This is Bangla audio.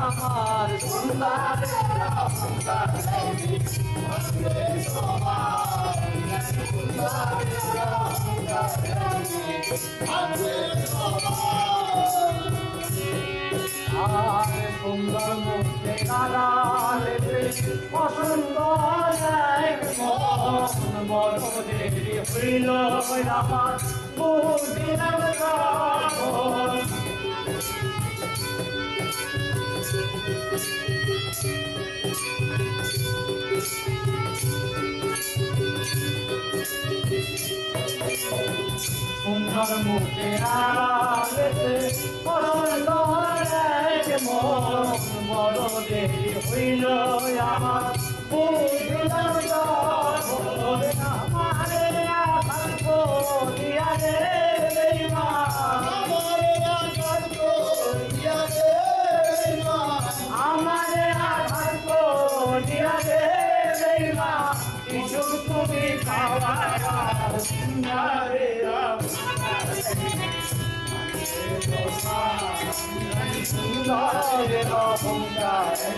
আমার সুন্দর আর সুন্দর মুখে কালালে অসুন্দর এক মন বড় দেরি হইল আমার বুঝিলাম সুন্দর মুখে আলেতে মন বড় দেরি হইল আমার বুঝিলাম আমারে আঘাত করিয়া রে বেঈমান আমারে আঘাত করিয়া রে বেঈমান কিছু তুমি খাওয়া সুন্দরে সুন্দরে তোমার